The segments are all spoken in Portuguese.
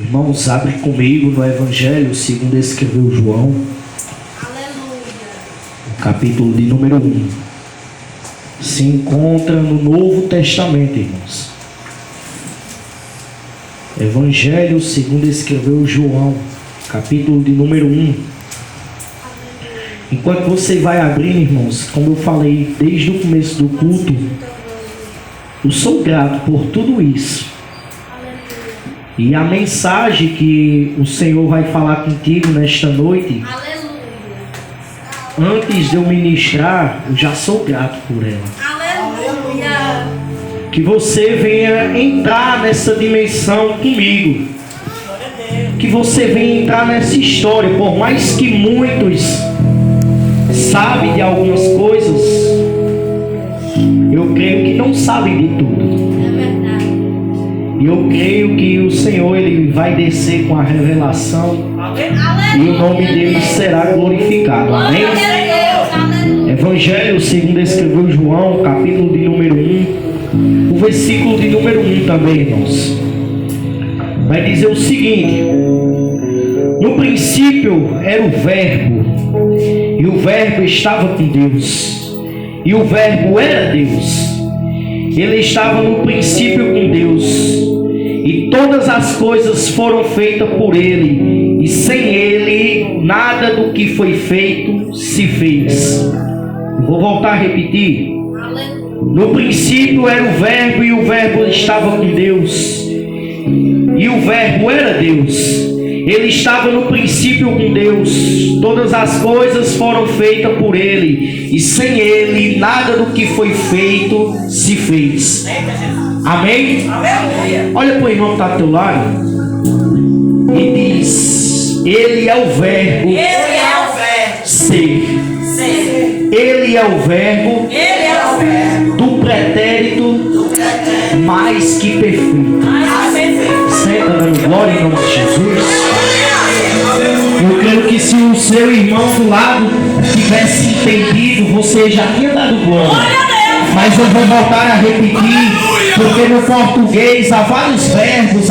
Irmãos, abre comigo no Evangelho segundo escreveu João. Aleluia. O capítulo de número 1. Se encontra no Novo Testamento, irmãos. Evangelho segundo escreveu João, capítulo de número 1. Enquanto você vai abrindo, irmãos, como eu falei desde o começo do culto, eu sou grato por tudo isso. E a mensagem que o Senhor vai falar contigo nesta noite, antes de eu ministrar, eu já sou grato por ela. Aleluia. Que você venha entrar nessa dimensão comigo. Que você venha entrar nessa história, por mais que muitos sabem de algumas coisas, eu creio que não sabem de tudo. E eu creio que o Senhor ele vai descer com a revelação e o nome dele será glorificado. Amém? Evangelho segundo escreveu João, capítulo de número 1, o versículo de número 1 também, irmãos. Vai dizer o seguinte: no princípio era o Verbo, e o Verbo estava com Deus, e o Verbo era Deus. Ele estava no princípio com Deus, e todas as coisas foram feitas por Ele, e sem Ele nada do que foi feito se fez. Vou voltar a repetir. No princípio era o Verbo, e o Verbo estava com Deus, e o Verbo era Deus. Ele estava no princípio com Deus. Todas as coisas foram feitas por Ele, e sem Ele nada do que foi feito se fez. Amém? Olha para o irmão que está ao teu lado e diz: Ele é o Verbo ser. Ele é o Verbo do pretérito mais que perfeito. Senta dando glória em nome de Jesus. Eu creio que se o seu irmão do lado tivesse entendido, você já tinha dado glória. Mas eu vou voltar a repetir, porque no português há vários verbos,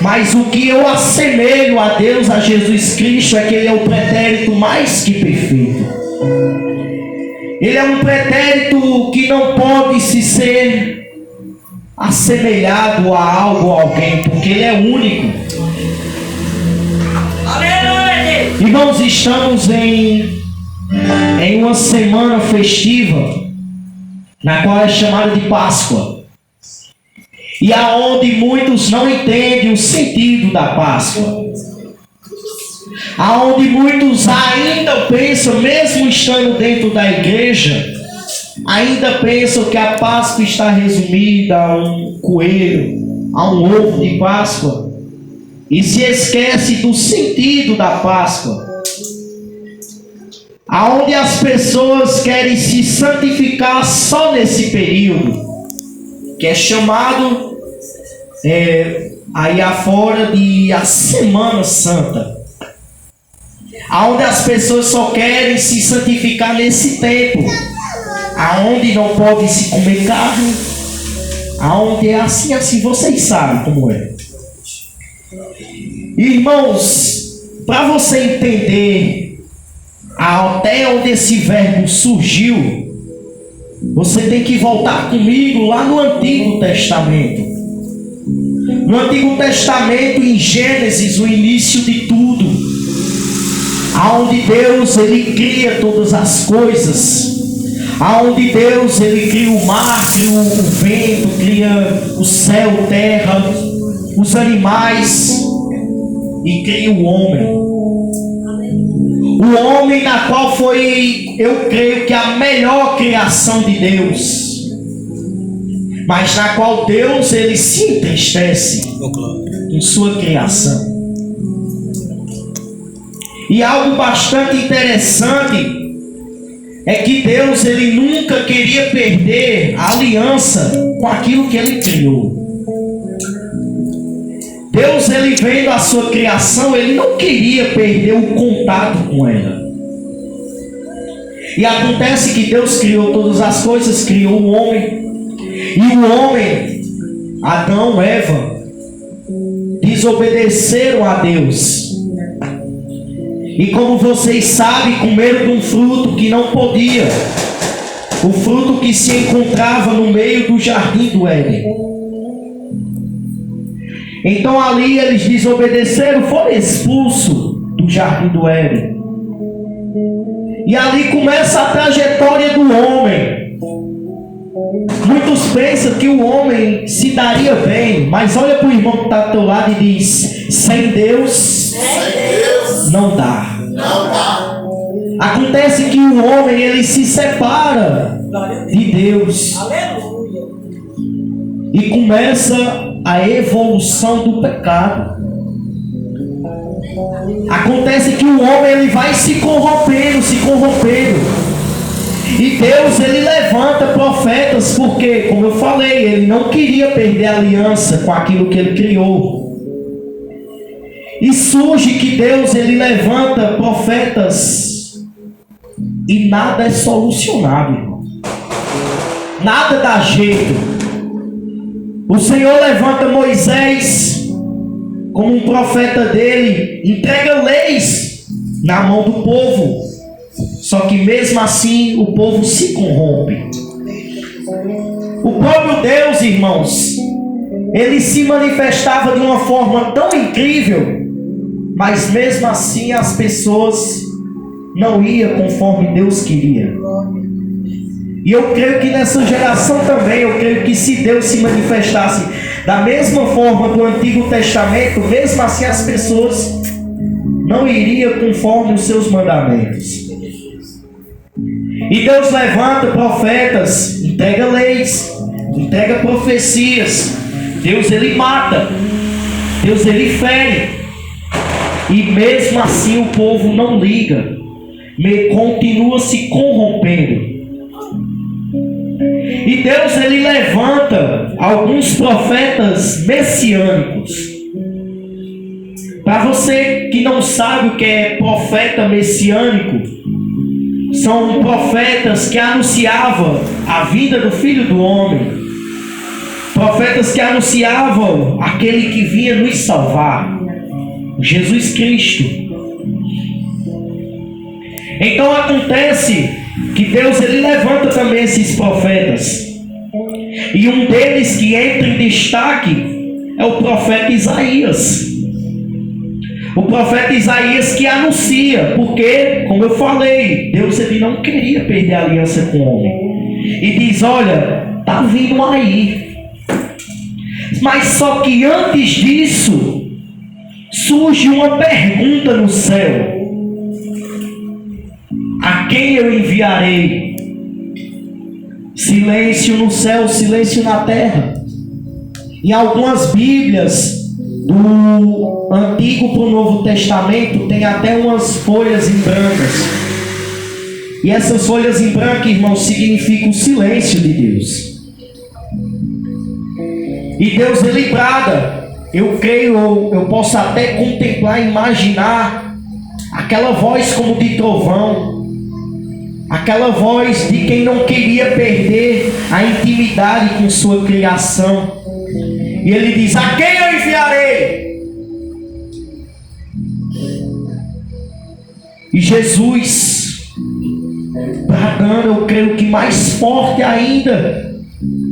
mas o que eu assemelho a Deus, a Jesus Cristo, é que Ele é o pretérito mais que perfeito. Ele é um pretérito que não pode se ser assemelhado a algo ou alguém, porque Ele é único. Irmãos, estamos em uma semana festiva, na qual é chamada de Páscoa, e aonde muitos não entendem o sentido da Páscoa, aonde muitos ainda pensam, mesmo estando dentro da igreja, ainda pensam que a Páscoa está resumida a um coelho, a um ovo de Páscoa, e se esquece do sentido da Páscoa, aonde as pessoas querem se santificar só nesse período, que é chamado aí afora de a Semana Santa, aonde as pessoas só querem se santificar nesse tempo, aonde não pode se comer carne, aonde é assim, vocês sabem como é. Irmãos, para você entender até onde esse verbo surgiu, você tem que voltar comigo lá no Antigo Testamento. No Antigo Testamento, em Gênesis, o início de tudo, aonde Deus ele cria todas as coisas, aonde Deus ele cria o mar, cria o vento, cria o céu, terra, os animais, e cria o homem. O homem na qual foi, eu creio que a melhor criação de Deus, mas na qual Deus ele se entristece em sua criação. E algo bastante interessante é que Deus ele nunca queria perder a aliança com aquilo que ele criou. Deus, ele vendo a sua criação, ele não queria perder o contato com ela. E acontece que Deus criou todas as coisas, criou o homem. E o homem, Adão, Eva, desobedeceram a Deus. E como vocês sabem, comeram de um fruto que não podia. O fruto que se encontrava no meio do jardim do Éden. Então ali eles desobedeceram, foram expulsos do jardim do Éden. E ali começa a trajetória do homem. Muitos pensam que o homem se daria bem, mas olha para o irmão que está ao teu lado e diz: sem Deus, não dá. Acontece que o homem ele se separa de Deus. E começa a evolução do pecado. Acontece que o homem ele vai se corrompendo. E Deus ele levanta profetas porque, como eu falei, ele não queria perder a aliança com aquilo que ele criou. E surge que Deus ele levanta profetas e nada é solucionado, irmão. Nada dá jeito. O Senhor levanta Moisés como um profeta dele, entrega leis na mão do povo. Só que mesmo assim o povo se corrompe. O próprio Deus, irmãos, ele se manifestava de uma forma tão incrível, mas mesmo assim as pessoas não iam conforme Deus queria. E eu creio que nessa geração também, eu creio que se Deus se manifestasse da mesma forma do Antigo Testamento, mesmo assim as pessoas não iriam conforme os seus mandamentos. E Deus levanta profetas, entrega leis, entrega profecias. Deus ele mata, Deus ele fere. E mesmo assim o povo não liga, continua se corrompendo. E Deus ele levanta alguns profetas messiânicos. Para você que não sabe o que é profeta messiânico, são profetas que anunciavam a vinda do Filho do Homem. Profetas que anunciavam aquele que vinha nos salvar, Jesus Cristo. Então acontece que Deus ele levanta também esses profetas. E um deles que entra em destaque é o profeta Isaías. O profeta Isaías que anuncia, porque, como eu falei, Deus ele não queria perder a aliança com o homem. E diz: olha, está vindo aí. Mas só que antes disso, surge uma pergunta no céu: a quem eu enviarei? Silêncio no céu, silêncio na terra. Em algumas Bíblias, do Antigo para o Novo Testamento, tem até umas folhas em brancas. E essas folhas em branco, irmãos, significam o silêncio de Deus. E Deus ele brada. Eu creio, eu posso até contemplar, imaginar aquela voz como de trovão. Aquela voz de quem não queria perder a intimidade com sua criação. E ele diz: a quem eu enviarei? E Jesus, bradando, eu creio que mais forte ainda,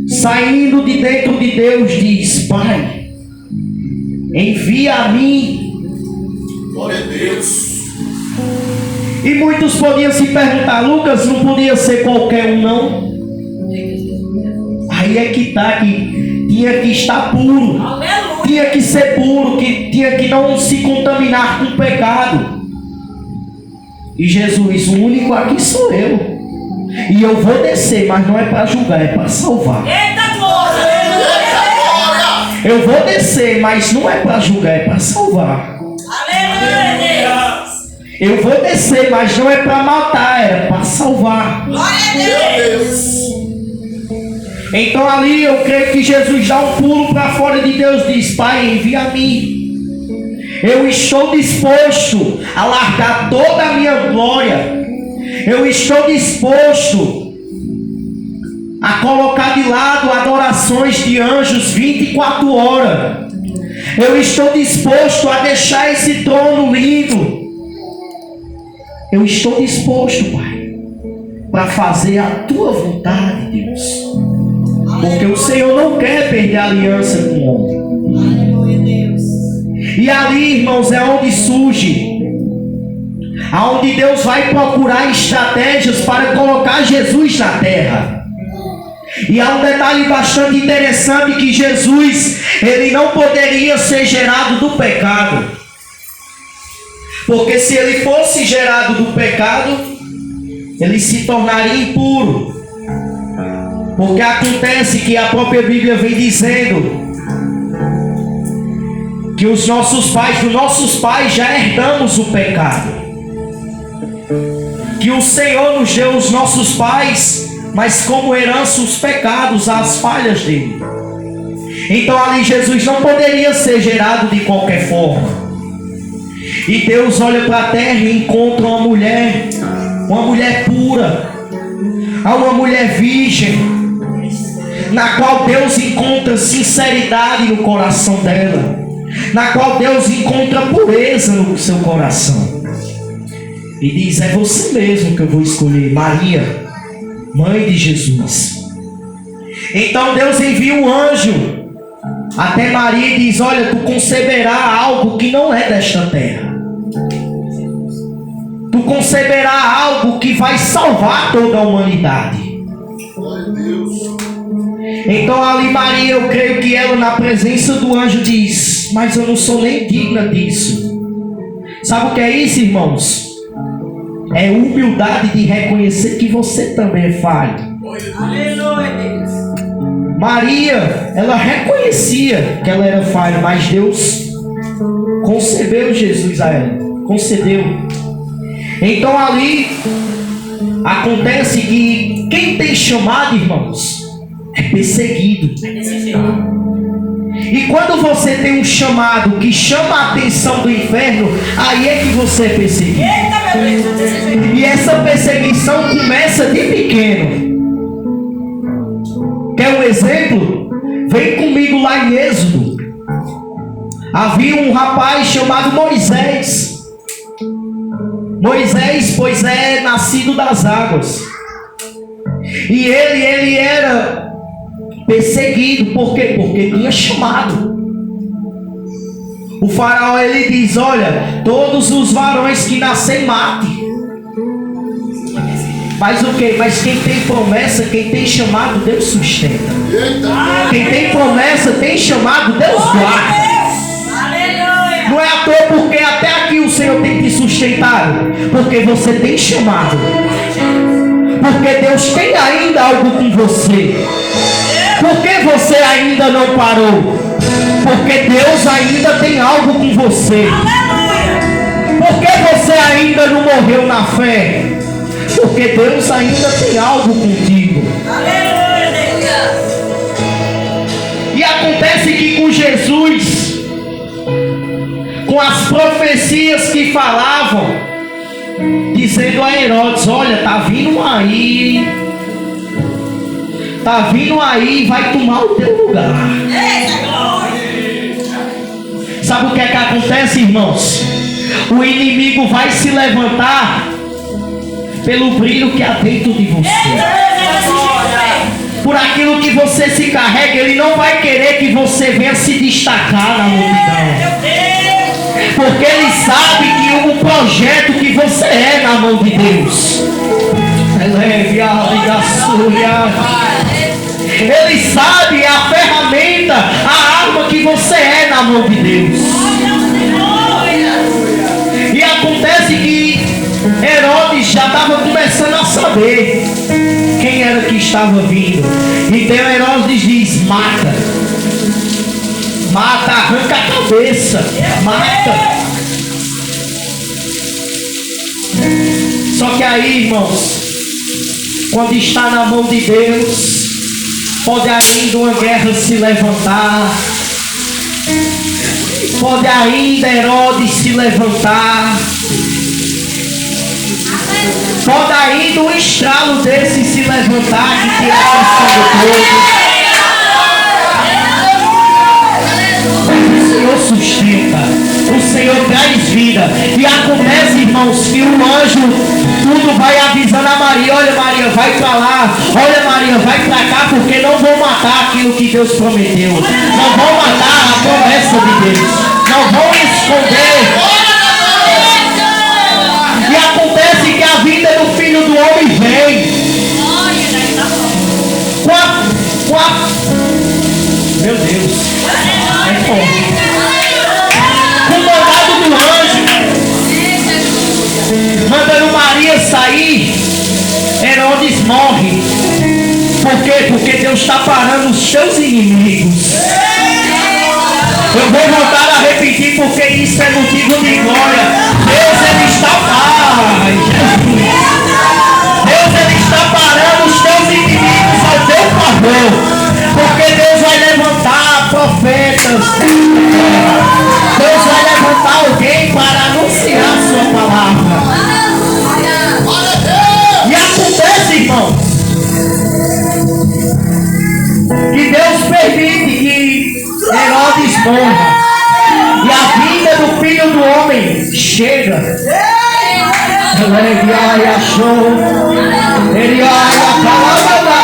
saindo de dentro de Deus, diz: Pai, envia a mim. Glória a Deus. E muitos podiam se perguntar: Lucas, não podia ser qualquer um, não? Aí é que está, que tinha que estar puro. Aleluia. Tinha que ser puro, que tinha que não se contaminar com o pecado. E Jesus: o único aqui sou eu. E eu vou descer, mas não é para julgar, é para salvar. Eita glória! Eu vou descer, mas não é para julgar, é para salvar. Aleluia! Eu vou descer, mas não é para matar, é para salvar. Glória a Deus! Então ali eu creio que Jesus dá um pulo para fora de Deus, diz: Pai, envia a mim. Eu estou disposto a largar toda a minha glória. Eu estou disposto a colocar de lado adorações de anjos 24 horas. Eu estou disposto a deixar esse trono lindo. Eu estou disposto, Pai, para fazer a tua vontade, Deus. Porque o Senhor não quer perder a aliança com o homem. E ali, irmãos, é onde surge, aonde Deus vai procurar estratégias para colocar Jesus na terra. E há um detalhe bastante interessante, que Jesus, ele não poderia ser gerado do pecado. Porque se ele fosse gerado do pecado, ele se tornaria impuro. Porque acontece que a própria Bíblia vem dizendo que os nossos pais já herdamos o pecado. Que o Senhor nos deu os nossos pais, mas como herança os pecados, as falhas dele. Então ali Jesus não poderia ser gerado de qualquer forma. E Deus olha para a terra e encontra uma mulher pura, uma mulher virgem, na qual Deus encontra sinceridade no coração dela, na qual Deus encontra pureza no seu coração. E diz: é você mesmo que eu vou escolher, Maria, mãe de Jesus. Então Deus envia um anjo até Maria e diz: olha, tu conceberá algo que não é desta terra. Tu conceberá algo que vai salvar toda a humanidade. Glória a Deus. Então ali Maria, eu creio que ela, na presença do anjo, diz: mas eu não sou nem digna disso. Sabe o que é isso, irmãos? É humildade de reconhecer que você também é falho. Maria, ela reconhecia que ela era falha, mas Deus concedeu Jesus a ela. Concedeu. Então ali acontece que quem tem chamado, irmãos, é perseguido. E quando você tem um chamado que chama a atenção do inferno, aí é que você é perseguido. E essa perseguição começa de pequeno. Quer um exemplo? Vem comigo lá em Êxodo. Havia um rapaz chamado Moisés. Moisés, pois é nascido das águas. E ele era perseguido. Por quê? Porque tinha chamado. O faraó, ele diz: olha, todos os varões que nascem, mate. Mas o quê? Mas quem tem promessa, quem tem chamado, Deus sustenta. Quem tem promessa, tem chamado, Deus guarda. Não é à toa porque até aqui o Senhor tem te sustentado. Porque você tem chamado. Porque Deus tem ainda algo com você. Porque você ainda não parou. Porque Deus ainda tem algo com você. Porque você ainda não morreu na fé. Porque Deus ainda tem algo contigo. E acontece que com Jesus, com as profecias que falavam, dizendo a Herodes: olha, tá vindo aí, vai tomar o teu lugar. Sabe o que é que acontece, irmãos? O inimigo vai se levantar pelo brilho que há dentro de você. Por aquilo que você se carrega, ele não vai querer que você venha se destacar na multidão. Porque ele sabe que o projeto que você é na mão de Deus. Ele sabe a ferramenta, a arma que você é na mão de Deus. E acontece que Herodes já estava começando a saber quem era que estava vindo. Então Herodes diz: mata, arranca a cabeça, mata. Só que aí, irmãos, quando está na mão de Deus, pode ainda uma guerra se levantar, pode ainda Herodes se levantar, pode ainda um estralo desse se levantar e tirar a atenção do povo. Senhor sustenta, o Senhor traz vida. E acontece, irmãos, que o anjo tudo vai avisando a Maria: olha, Maria, vai para lá, olha, Maria, vai para cá, porque não vão matar aquilo que Deus prometeu, não vão matar a promessa de Deus, não vão esconder. E acontece que a vinda do Filho do Homem vem. Meu Deus, é forte. Com o mandado do anjo, mandando Maria sair, Herodes morre. Por quê? Porque Deus está parando os seus inimigos. Eu vou voltar a repetir, porque isso é motivo de glória. Deus, Ele está Deus, Ele está parando os teus inimigos ao teu favor. Porque Deus vai levantar profetas. Deus vai levantar alguém para anunciar a sua palavra. E acontece, irmão, que Deus permite que Herodes morra. E a vinda do Filho do Homem chega. Ele achou. Ele olha a palavra da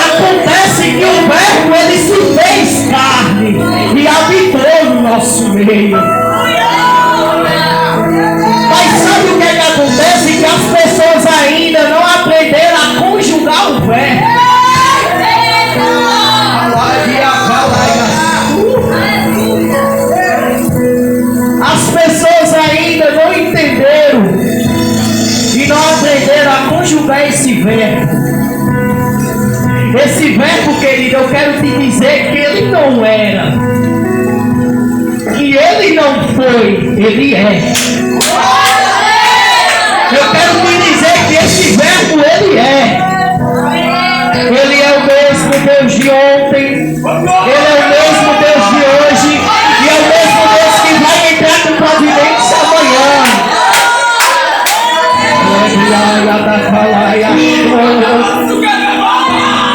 acontece que o Verbo, ele se fez carne e habitou no nosso meio. Mas sabe o que é que acontece? Que as pessoas ainda não aprenderam a conjugar o verbo. As pessoas ainda não entenderam e não aprenderam a conjugar esse verbo. Esse verbo, querido, eu quero te dizer que ele não era, que ele não foi, ele é. Eu quero te dizer que esse verbo, ele é. Ele é o mesmo Deus de ontem, ele é o mesmo Deus de hoje, e é o mesmo Deus que vai entrar com providência amanhã.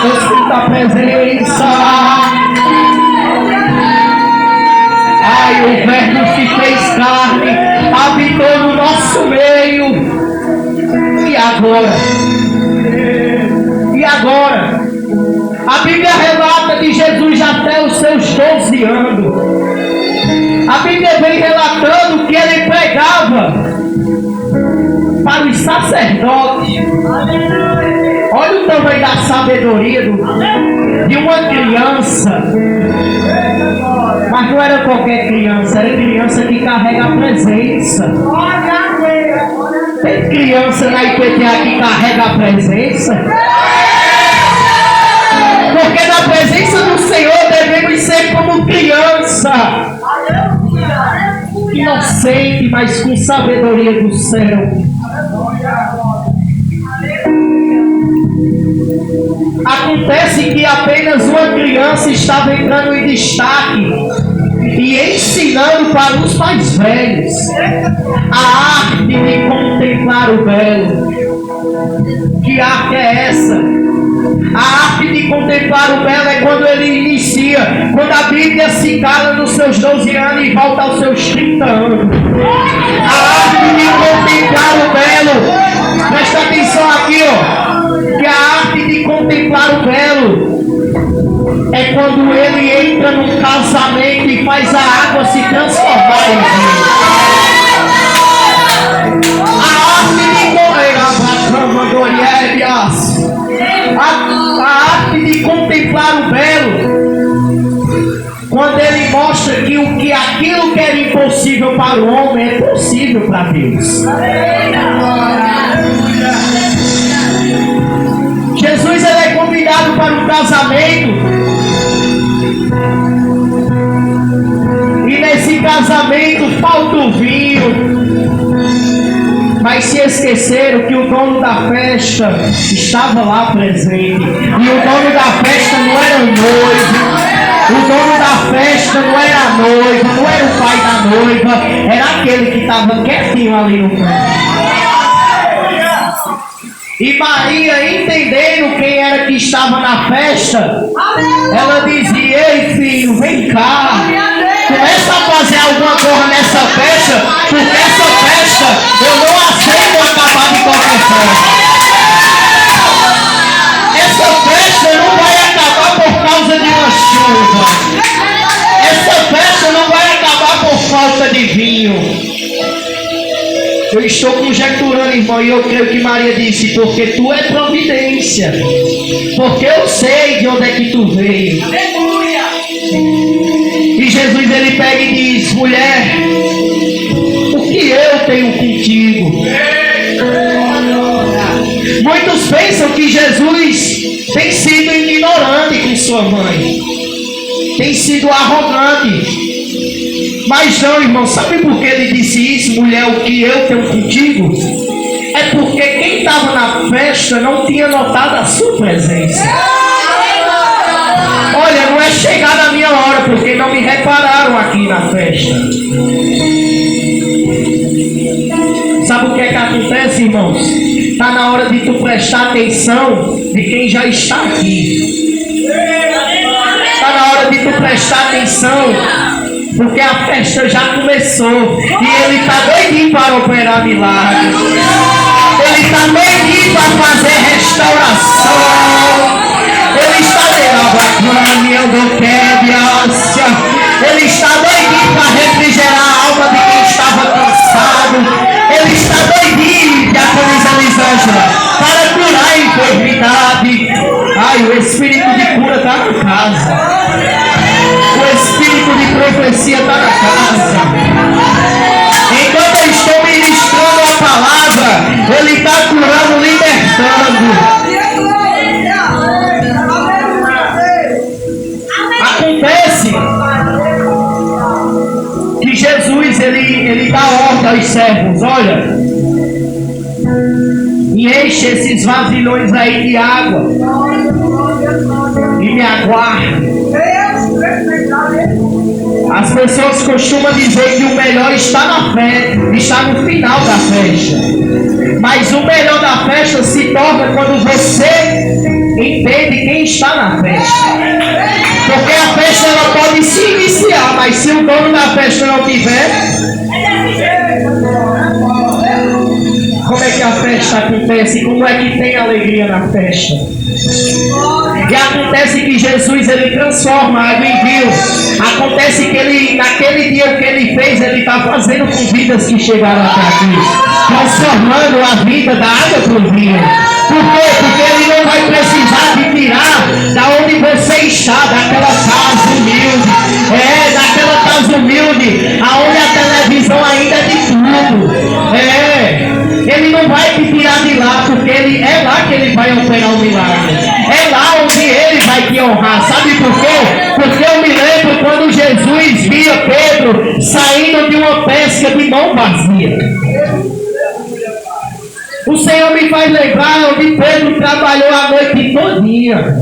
Eu sinto a presença. Ai, o Verbo se fez carne, habitou no nosso meio. E agora? E agora? A Bíblia relata de Jesus até os seus 12 anos. A Bíblia vem relatando que ele pregava para os sacerdotes. Olha o tamanho da sabedoria de uma criança. Mas não era qualquer criança, era criança que carrega a presença. Tem criança na IPTA que carrega a presença? Porque na presença do Senhor devemos ser como criança, inocente, mas com sabedoria do céu. Acontece que apenas uma criança estava entrando em destaque e ensinando para os mais velhos a arte de contemplar o belo. Que arte é essa? A arte de contemplar o belo é quando ele inicia, quando a Bíblia se cala nos seus 12 anos e volta aos seus 30 anos. A arte de contemplar o belo, presta atenção aqui, ó, que a arte de contemplar o belo é quando ele entra num casamento e faz a água se transformar em vinho. A arte de contemplar o belo, quando ele mostra que aquilo que era impossível para o homem é possível para Deus. Jesus, ele é convidado para um casamento, e nesse casamento falta o vinho. Mas se esqueceram que o dono da festa estava lá presente. E o dono da festa não era o noivo. O dono da festa não era a noiva, não era o pai da noiva. Era aquele que estava quietinho ali no canto. E Maria, entendendo quem era que estava na festa, ela dizia: ei filho, vem cá, começa a fazer alguma coisa nessa festa, porque essa festa eu não aceito acabar de qualquer forma. Essa festa não vai acabar por causa de uma chuva. Essa festa não vai acabar por falta de vinho. Eu estou conjecturando, irmão, e eu creio que Maria disse: porque tu é providência, porque eu sei de onde é que tu veio. E Jesus, ele pega e diz: mulher, o que eu tenho contigo? Muitos pensam que Jesus tem sido ignorante com sua mãe, tem sido arrogante. Mas não, irmão, sabe por que ele disse isso? Mulher, o que eu tenho contigo? É porque quem estava na festa não tinha notado a sua presença. Olha, não é chegada a minha hora, porque não me repararam aqui na festa. Sabe o que é que acontece, irmãos? Está na hora de tu prestar atenção de quem já está aqui. Está na hora de tu prestar atenção, porque a festa já começou e ele está doidinho para operar milagres. Ele está doidinho para fazer restauração. Ele está Ele está doidinho para refrigerar a alma de quem estava cansado. Ele está doidinho, diaconisa Lisângela, para curar a enfermidade. Ai, o espírito de cura está na casa. O espírito de profecia está na casa. Enquanto eu estou ministrando a palavra, ele está curando, libertando. Acontece que Jesus, ele dá ordem aos servos: olha, enche esses vasilhões aí de água e me aguarde. As pessoas costumam dizer que o melhor está na festa, está no final da festa. Mas o melhor da festa se torna quando você entende quem está na festa. Porque a festa ela pode se iniciar, mas se o dono da festa não tiver, como é que a festa acontece? Como é que tem alegria na festa? E acontece que Jesus, ele transforma a água em vinho. Acontece que ele, naquele dia o que ele fez, ele está fazendo com vidas que chegaram até aqui, transformando a vida da água para o vinho. Por quê? Porque ele não vai precisar de tirar da onde você está, daquela casa humilde. Daquela casa humilde, aonde a televisão ainda é de tudo. Ele não vai te tirar de lá, porque é lá que ele vai operar o milagre. É lá onde ele vai te honrar. Sabe por quê? Porque eu me lembro quando Jesus via Pedro saindo de uma pesca de mão vazia. O Senhor me faz lembrar onde Pedro trabalhou a noite todinha.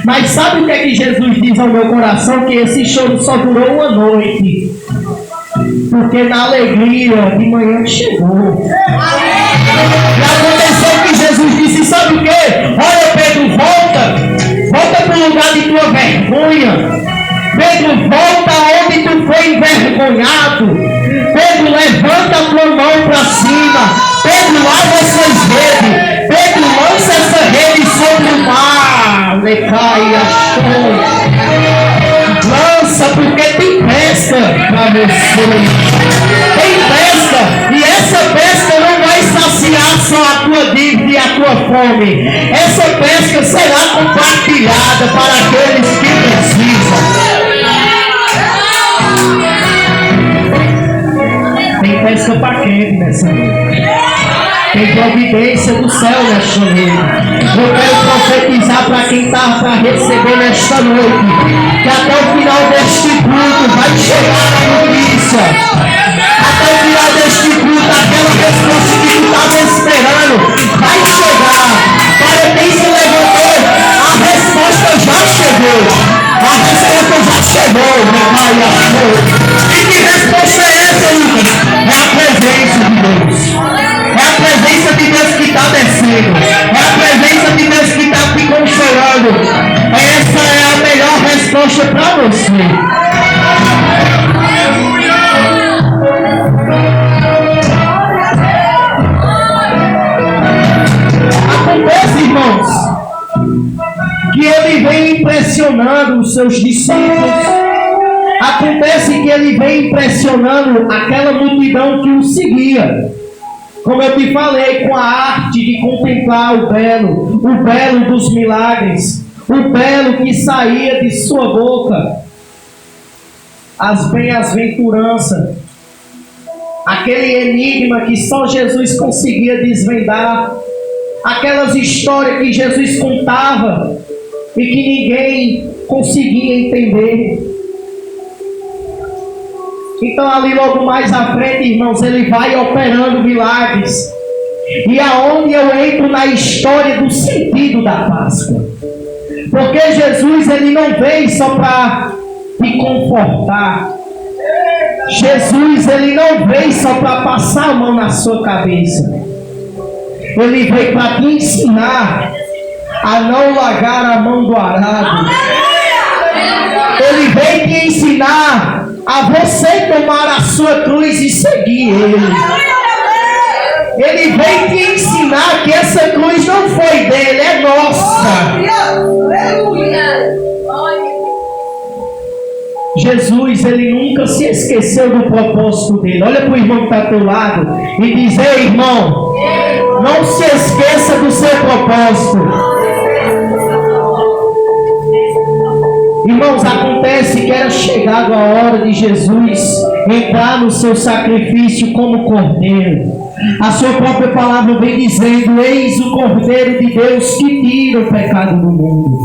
Mas sabe o que é que Jesus diz ao meu coração? Que esse choro só durou uma noite. Porque na alegria de manhã chegou. E aconteceu que Jesus disse: sabe o que? Olha, Pedro, volta para o lugar de tua vergonha. Pedro, volta onde tu foi envergonhado. Pedro, levanta a tua mão para cima. Pedro, lava essas redes. Pedro, lança essa rede sobre o mar. Lecaia, lança, porque tem pesca para você. Tem pesca. E essa pesca não vai saciar só a tua dívida e a tua fome. Essa pesca será compartilhada para aqueles que precisam. Tem pesca para quem nessa noite? Tem providência do céu nesta noite. Eu quero profetizar para quem está para receber nesta noite, que até o final deste culto vai chegar a notícia. Até o final deste culto, aquela resposta que tu estava esperando vai chegar. Para quem se levantou, a resposta já chegou. A resposta já chegou, meu pai e amor. E que resposta é essa, Lucas? É a presença de Deus. É a presença de Deus que está descendo. irmãos, que ele vem impressionando os seus discípulos. Acontece que ele vem impressionando aquela multidão que o seguia. Como eu te falei, com a arte de contemplar o belo dos milagres, o belo que saía de sua boca, as bem-aventuranças, aquele enigma que só Jesus conseguia desvendar, aquelas histórias que Jesus contava e que ninguém conseguia entender. Então ali logo mais à frente, irmãos, ele vai operando milagres. E aonde eu entro na história do sentido da Páscoa. Porque Jesus, ele não veio só para te confortar. Jesus, ele não veio só para passar a mão na sua cabeça. Ele veio para te ensinar a não largar a mão do arado. Ele veio te ensinar a você tomar a sua cruz e seguir Ele. Ele veio te ensinar que essa cruz não foi dele, é nossa. Jesus, ele nunca se esqueceu do propósito dele. Olha para o irmão que está ao teu lado e diz: ei, irmão, não se esqueça do seu propósito. Irmãos, acontece que era chegado a hora de Jesus entrar no seu sacrifício como cordeiro. A sua própria palavra vem dizendo: eis o cordeiro de Deus que tira o pecado do mundo.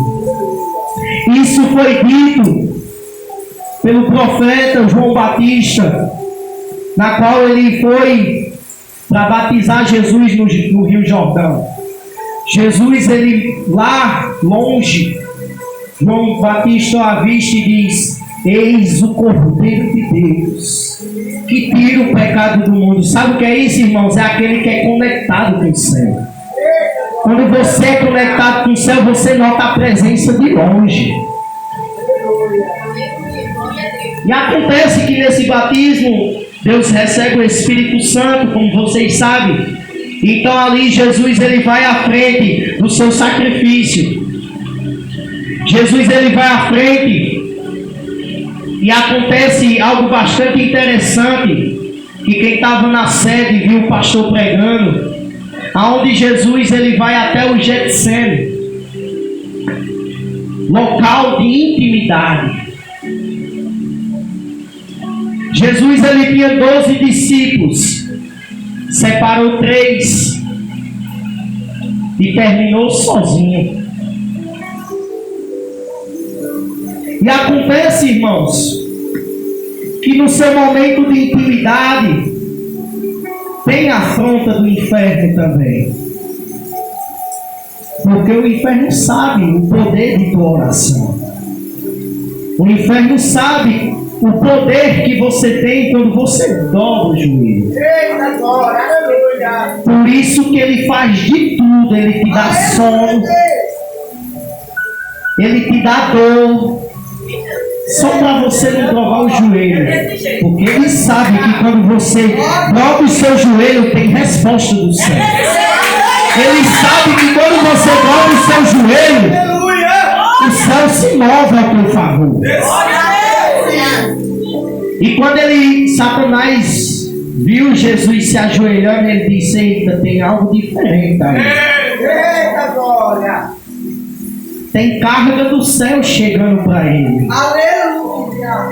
Isso foi dito pelo profeta João Batista, na qual ele foi para batizar Jesus no Rio Jordão. Jesus, ele lá longe, João Batista avista e diz: eis o Cordeiro de Deus que tira o pecado do mundo. Sabe o que é isso, irmãos? É aquele que é conectado com o céu. Quando você é conectado com o céu, você nota a presença de longe. E acontece que nesse batismo Deus recebe o Espírito Santo, como vocês sabem. Então ali Jesus, ele vai à frente do seu sacrifício. Jesus, ele vai à frente e acontece algo bastante interessante, que quem estava na sede viu o pastor pregando, aonde Jesus, ele vai até o Getsêmani, local de intimidade. Jesus, ele tinha 12 discípulos, separou 3 e terminou sozinho. E acontece, irmãos, que no seu momento de intimidade tem a afronta do inferno também. Porque o inferno sabe o poder de tua oração. O inferno sabe o poder que você tem quando você dobra o joelho. Por isso que ele faz de tudo. Ele te dá sono, ele te dá dor, só para você não dobrar o joelho. Porque ele sabe que quando você dobra o seu joelho, tem resposta do céu. Ele sabe que quando você dobra o seu joelho, o céu se move ao teu favor. E quando Satanás viu Jesus se ajoelhando, ele disse: eita, tem algo diferente aí. Eita glória! Tem carga do céu chegando para ele. Aleluia!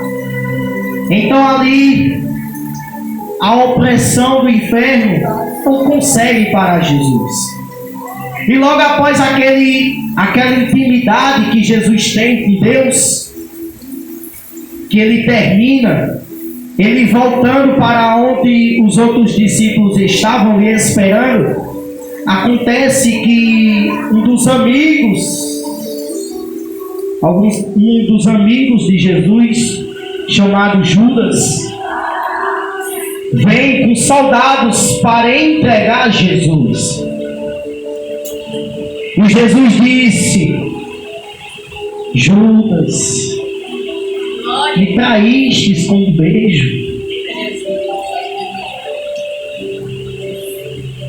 Então ali, a opressão do inferno não consegue parar Jesus. E logo após aquela intimidade que Jesus tem com Deus, que ele termina, ele voltando para onde os outros discípulos estavam lhe esperando, acontece que um dos amigos de Jesus, chamado Judas, vem com soldados para entregar Jesus. E Jesus disse: Judas, me traístes com um beijo.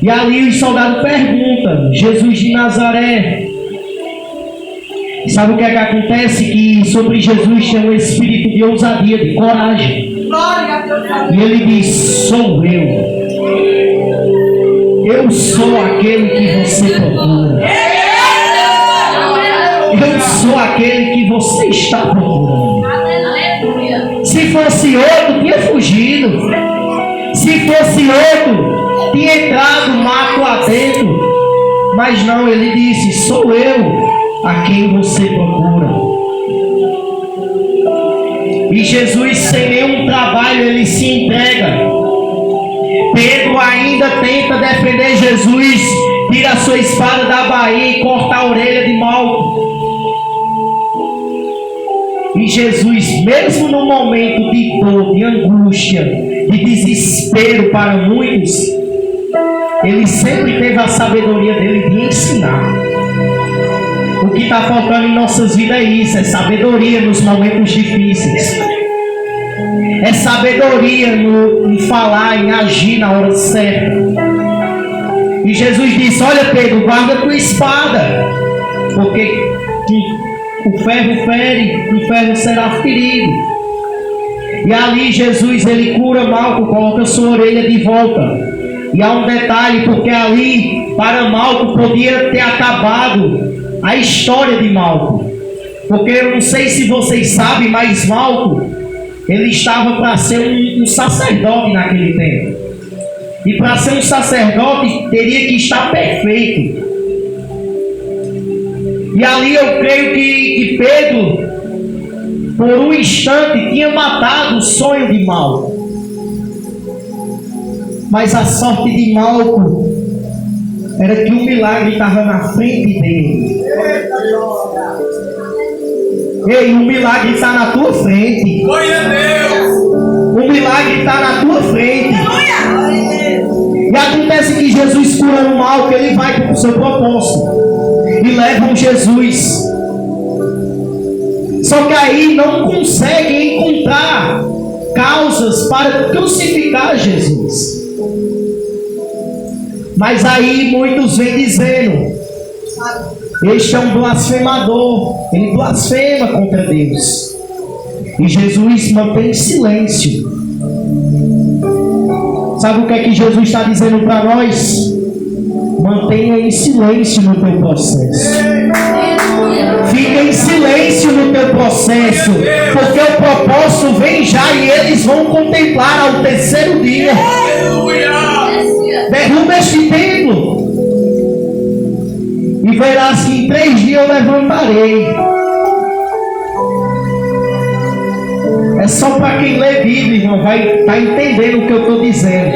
E ali os soldados perguntam: Jesus de Nazaré. Sabe o que é que acontece? Que sobre Jesus tem um espírito de ousadia, de coragem. E ele diz: sou eu. Eu sou aquele que você procura. Eu sou aquele que você está procurando. Se fosse outro, tinha fugido. Se fosse outro, tinha entrado no mato adentro. Mas não, ele disse: sou eu a quem você procura. E Jesus, sem nenhum trabalho, ele se entrega. Pedro ainda tenta defender Jesus, tira a sua espada da baía e corta a orelha de Malco. E Jesus, mesmo no momento de dor, de angústia, de desespero para muitos, ele sempre teve a sabedoria dele de ensinar. O que está faltando em nossas vidas é isso, é sabedoria nos momentos difíceis. É sabedoria em falar, em agir na hora certa. E Jesus disse: olha, Pedro, guarda tua espada, porque o ferro fere, o ferro será ferido. E ali Jesus, ele cura Malco, coloca sua orelha de volta. E há um detalhe, porque ali para Malco podia ter acabado a história de Malco. Porque eu não sei se vocês sabem, mas Malco, ele estava para ser um sacerdote naquele tempo. E para ser um sacerdote teria que estar perfeito. E ali eu creio que Pedro, por um instante, tinha matado o sonho de Malco. Mas a sorte de Malco era que o milagre estava na frente dele. Ei, o milagre está na tua frente. Glória a Deus. O milagre está na tua frente. E acontece que Jesus cura o mal, que ele vai para o seu propósito. E levam Jesus. Só que aí não conseguem encontrar causas para crucificar Jesus. Mas aí muitos vêm dizendo: este é um blasfemador, ele blasfema contra Deus. E Jesus mantém silêncio. Sabe o que é que Jesus está dizendo para nós? Mantenha em silêncio no teu processo. Fica em silêncio no teu processo, porque o propósito vem já e eles vão contemplar ao terceiro dia. Derruba este templo e verás que em 3 dias eu levantarei. É só para quem lê Bíblia, irmão, vai estar entendendo o que eu estou dizendo.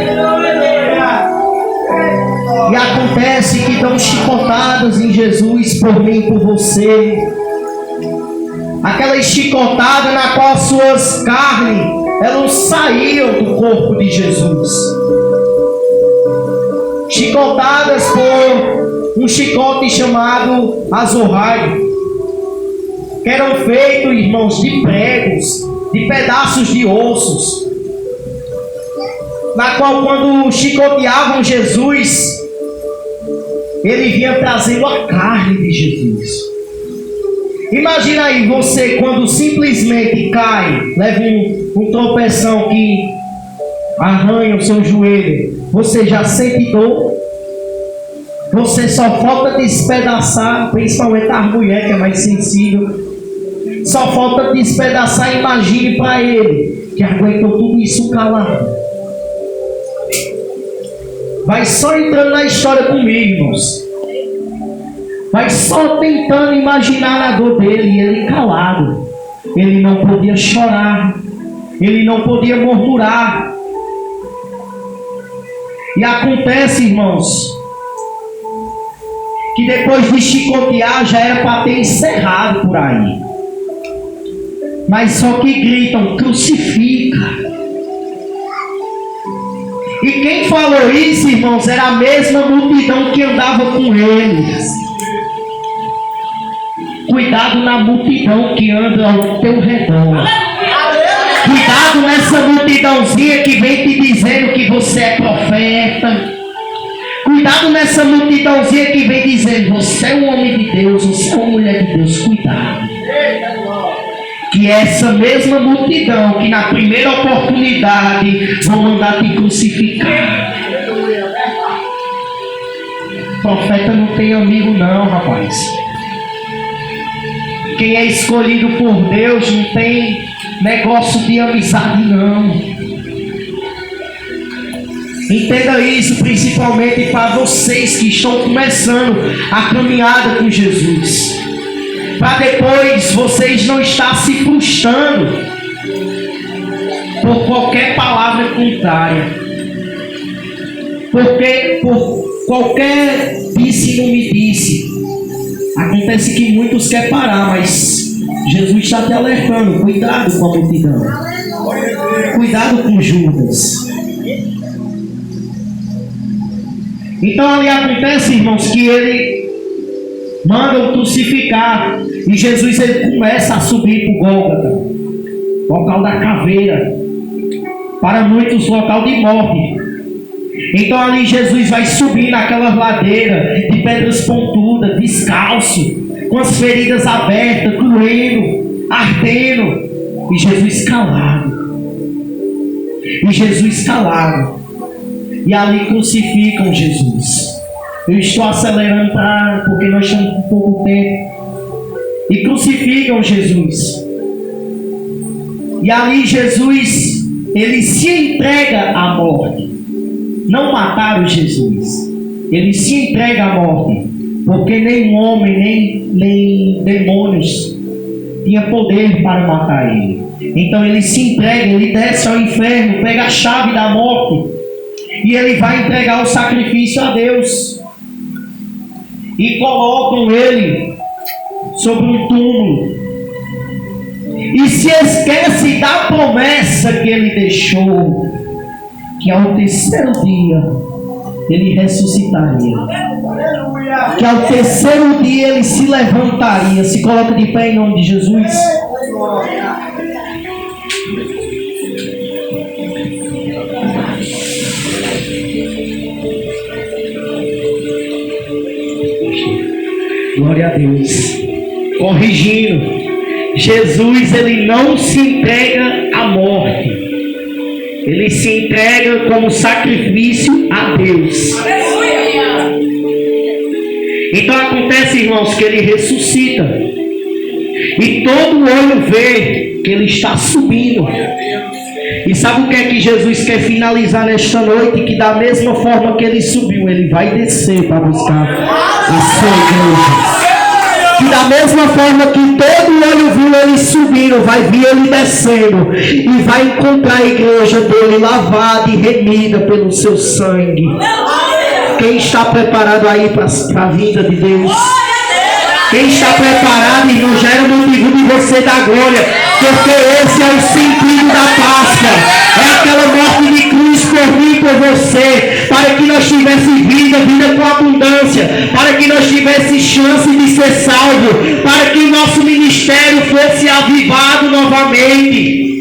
E acontece que dão chicotadas em Jesus por mim e por você. Aquela chicotada na qual as suas carnes, elas saíam do corpo de Jesus. Chicotadas por um chicote chamado azorraio, que eram feitos, irmãos, de pregos, de pedaços de ossos, na qual quando chicoteavam Jesus, ele vinha trazendo a carne de Jesus. Imagina aí você quando simplesmente cai, leva um tropeção que arranha o seu joelho, você já sente dor, você só falta despedaçar, principalmente a mulher que é mais sensível, só falta despedaçar. Imagine para ele que aguentou tudo isso calado. Vai só entrando na história comigo, irmãos. Vai só tentando imaginar a dor dele, e ele calado. Ele não podia chorar, ele não podia murmurar. E acontece, irmãos, que depois de chicotear já era para ter encerrado por aí. Mas só que gritam: crucifica. E quem falou isso, irmãos, era a mesma multidão que andava com eles. Cuidado na multidão que anda ao teu redor. Cuidado nessa multidãozinha que vem te dizendo que você é profeta. Cuidado cuidado nessa multidãozinha que vem dizendo: você é um homem de Deus, você é uma mulher de Deus. Cuidado. Que essa mesma multidão que na primeira oportunidade vão mandar te crucificar. Profeta não tem amigo não, rapaz. Quem é escolhido por Deus não tem negócio de amizade não. Entenda isso, principalmente para vocês que estão começando a caminhada com Jesus, para depois vocês não estar se frustrando por qualquer palavra contrária, porque por qualquer disse não me disse. Acontece que muitos querem parar, mas Jesus está te alertando: cuidado com a multidão, cuidado com Judas. Então ali acontece, irmãos, que ele manda o crucificar, e Jesus ele começa a subir para o Gólgota, local da caveira, para muitos local de morte. Então ali Jesus vai subir naquela ladeira de pedras pontudas, descalço, com as feridas abertas, doendo, ardendo, e Jesus calado. E Jesus calado. E ali crucificam Jesus. Eu estou acelerando porque nós estamos com pouco tempo. E crucificam Jesus. E ali Jesus, ele se entrega à morte. Não mataram Jesus. Ele se entrega à morte. Porque nem homem, nem demônios tinha poder para matar ele. Então ele se entrega, ele desce ao inferno, pega a chave da morte. E ele vai entregar o sacrifício a Deus. E colocam ele sobre um túmulo. E se esquece da promessa que ele deixou, que ao terceiro dia ele ressuscitaria. Que ao terceiro dia ele se levantaria. Se coloca de pé em nome de Jesus. Glória a Deus. Corrigindo, Jesus ele não se entrega à morte, ele se entrega como sacrifício a Deus. Então acontece, irmãos, que ele ressuscita e todo olho vê que ele está subindo. E sabe o que é que Jesus quer finalizar nesta noite? Que da mesma forma que ele subiu, ele vai descer para buscar a sua igreja. Que da mesma forma que todo olho viu ele subindo, vai vir ele descendo e vai encontrar a igreja dele lavada e remida pelo seu sangue. Quem está preparado aí para a vinda de Deus? Quem está preparado, irmão, já era motivo de você dar glória, porque esse é o sentido da Páscoa. É aquela morte de cruz por mim e por você, para que nós tivéssemos vida com abundância, para que nós tivéssemos chance de ser salvo, para que o nosso ministério fosse avivado novamente.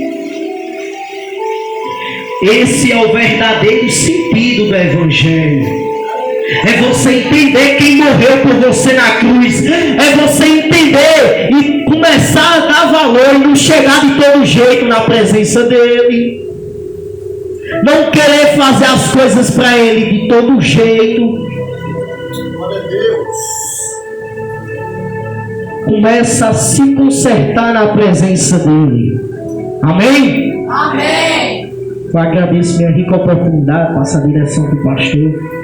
Esse é o verdadeiro sentido do Evangelho. É você entender quem morreu por você na cruz. É você entender e começar a dar valor e não chegar de todo jeito na presença dele. Não querer fazer as coisas para ele de todo jeito. Glória a Deus. Começa a se consertar na presença dele. Amém? Amém. Eu agradeço minha rica oportunidade, passa a direção do pastor.